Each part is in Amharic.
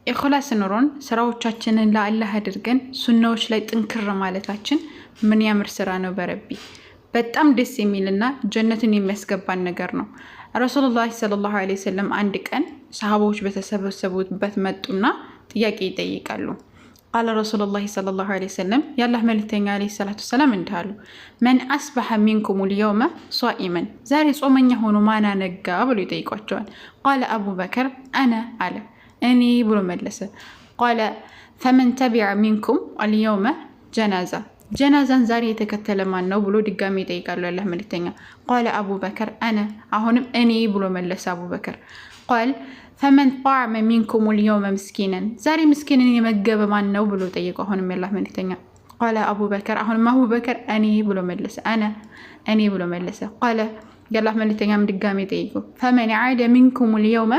ኢኽላስ ኑሮን ስራዎቻችንን ለአላህ አድርገን ሱናዎች ላይ ጥንክር ማለታችን ምን ያምር ስራ ነው በረቢ። በጣም ደስ የሚልና ጀነትን የሚያስገባን ነገር ነው። ረሱላህ ሰለላሁ ዐለይሂ ወሰለም አንድ ቀን ሰሃቦች በተሰበሰቡበት መጡና ጥያቄ ይጠይቃሉ። ቃለ ረሱላህ ሰለላሁ ዐለይሂ ወሰለም የአላህ መልእክተኛ ዐለይሂ ሰላቱ ወሰላም እንዲህ አሉ። መን አስበሐ ሚንኩም ልየውመ ሷኢመን፣ ዛሬ ጾመኛ ሆኖ ማን ነጋ ብሎ ይጠይቋቸዋል። ቃለ አቡበከር አነ አለ እኔ ብሎ መለሰ። ቃለ ፈመን ተቢዐ ሚንኩም አልየውመ ጀናዛ፣ ጀናዛን ዛሬ የተከተለ ማን ነው ብሎ ድጋሚ ይጠይቃሉ ያላህ መልእክተኛ። ቃለ አቡበከር አነ፣ አሁንም እኔ ብሎ መለሰ አቡበከር። ቃል ፈመን ጣዕመ ሚንኩም አልየውመ ምስኪነን፣ ዛሬ ምስኪንን የመገበ ማን ነው ብሎ ጠየቁ አሁንም ያላህ መልእክተኛ። ቃለ አቡበከር፣ አሁንም አቡበከር እኔ ብሎ መለሰ። አነ፣ እኔ ብሎ መለሰ። ቃለ ያላህ መልእክተኛም ድጋሚ ጠይቁ። ፈመን ዓደ ሚንኩም አልየውመ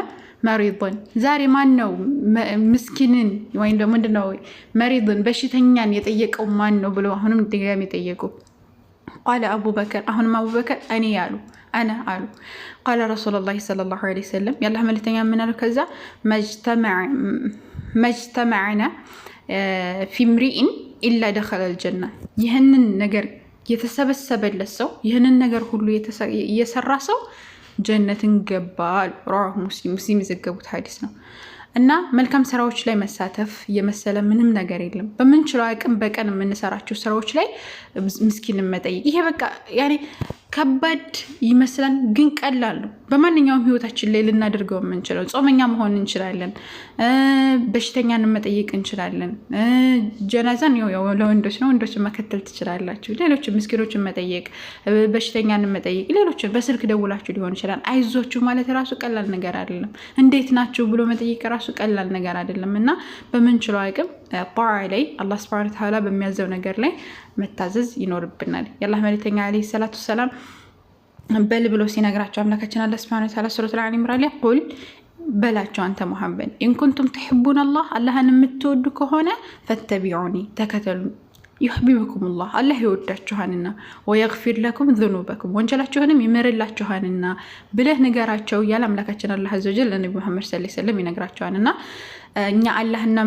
መሪድን፣ ዛሬ ማን ነው ምስኪንን ወይም ደግሞ ምንድነው መሪድን በሽተኛን የጠየቀው ማን ነው ብሎ አሁንም ድጋሚ ጠየቁ። ቃለ አቡበከር፣ አሁንም አቡበከር እኔ ያሉ አነ አሉ። ቃለ ረሱላህ ሰለላሁ ዐለይሂ ወሰለም የአላህ መልእክተኛ ምን አሉ? ከዛ መጅተመዕና ፊ ምሪኢን ኢላ ደኸለ አልጀና፣ ይህንን ነገር የተሰበሰበለት ሰው ይህንን ነገር ሁሉ የሰራ ሰው ጀነትን ገባል። ረዋሁ ሙስሊም የዘገቡት ሐዲስ ነው። እና መልካም ስራዎች ላይ መሳተፍ የመሰለ ምንም ነገር የለም። በምንችለው አቅም በቀን የምንሰራቸው ስራዎች ላይ ምስኪንን መጠየቅ፣ ይሄ በቃ ያኔ ከባድ ይመስላል ግን ቀላል ነው። በማንኛውም ህይወታችን ላይ ልናደርገው የምንችለው፣ ጾመኛ መሆን እንችላለን፣ በሽተኛን መጠየቅ እንችላለን። ጀናዛን ለወንዶች ነው፣ ወንዶችን መከተል ትችላላችሁ። ሌሎችን ምስኪኖችን መጠየቅ፣ በሽተኛን መጠየቅ፣ ሌሎችን በስልክ ደውላችሁ ሊሆን ይችላል። አይዟችሁ ማለት ራሱ ቀላል ነገር አይደለም። እንዴት ናችሁ ብሎ መጠየቅ ራሱ ቀላል ነገር አይደለም። እና በምንችለው አቅም ጣዓ ላይ አላህ ሱብሓነሁ ወተዓላ በሚያዘው ነገር ላይ መታዘዝ ይኖርብናል። የአላህ መልእክተኛ ዐለይሂ ሰላቱ ወሰላም በል ብሎ ሲነግራቸው አምላካችን አላህ ሱብሓነሁ ወተዓላ ሱረቱል አሊ ኢምራን ላይ ቁል በላቸው አንተ ሙሐመድ ኢንኩንቱም ትሕቡነ አላህ፣ አላህን የምትወዱ ከሆነ ፈተቢዑኒ ተከተሉ፣ ዩሕቢብኩም ላህ አላህ ይወዳችኋንና፣ ወየግፊር ለኩም ዝኑበኩም ወንጀላችሁንም ይምርላችኋንና ብለህ ንገራቸው እያለ አምላካችን አላህ አዘወጀል ለነቢ ሙሐመድ ሰለላሁ ዐለይሂ ወሰለም ይነግራቸዋልና እኛ አላህና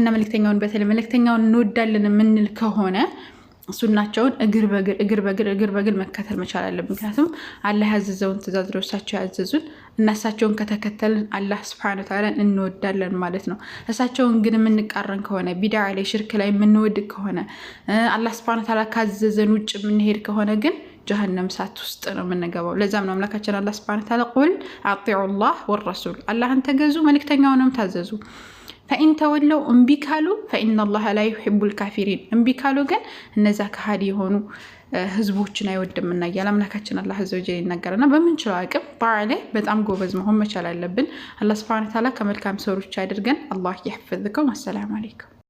መልእክተኛውን በተለይ መልእክተኛውን እንወዳለን የምንል ከሆነ ሱናቸውን እግር በእግር መከተል መቻል አለብን። ምክንያቱም አላህ ያዘዘውን ትእዛዝ ነው እሳቸው ያዘዙን፣ እና እሳቸውን ከተከተልን አላህ ሱብሓነሁ ወተዓላ እንወዳለን ማለት ነው። እሳቸውን ግን የምንቃረን ከሆነ ቢድዓ ላይ ሽርክ ላይ የምንወድ ከሆነ አላህ ሱብሓነሁ ወተዓላ ካዘዘን ውጭ የምንሄድ ከሆነ ግን ጀሀነም እሳት ውስጥ ነው የምንገባው። ለዛም ነው አምላካችን አላህ ሱብሓነሁ ወተዓላ ቁል አጢዑ ላህ ወረሱል፣ አላህን ተገዙ መልእክተኛውንም ታዘዙ። ፈኢን ተወለው እምቢ ካሉ ፈኢነላህ ላ ዩሒቡል ካፊሪን፣ እምቢ ካሉ ግን እነዛ ከሃዲ የሆኑ ህዝቦችን አይወድምና እያለ አምላካችን አላህ አዘወጀል ይናገራልና በምንችለው አቅም ጣዓ ላይ በጣም ጎበዝ መሆን መቻል አለብን። አላህ ሱብሓነሁ ወተዓላ ከመልካም ሰዎች አድርገን። አላህ ይሕፍዝኩም። አሰላሙ አለይኩም።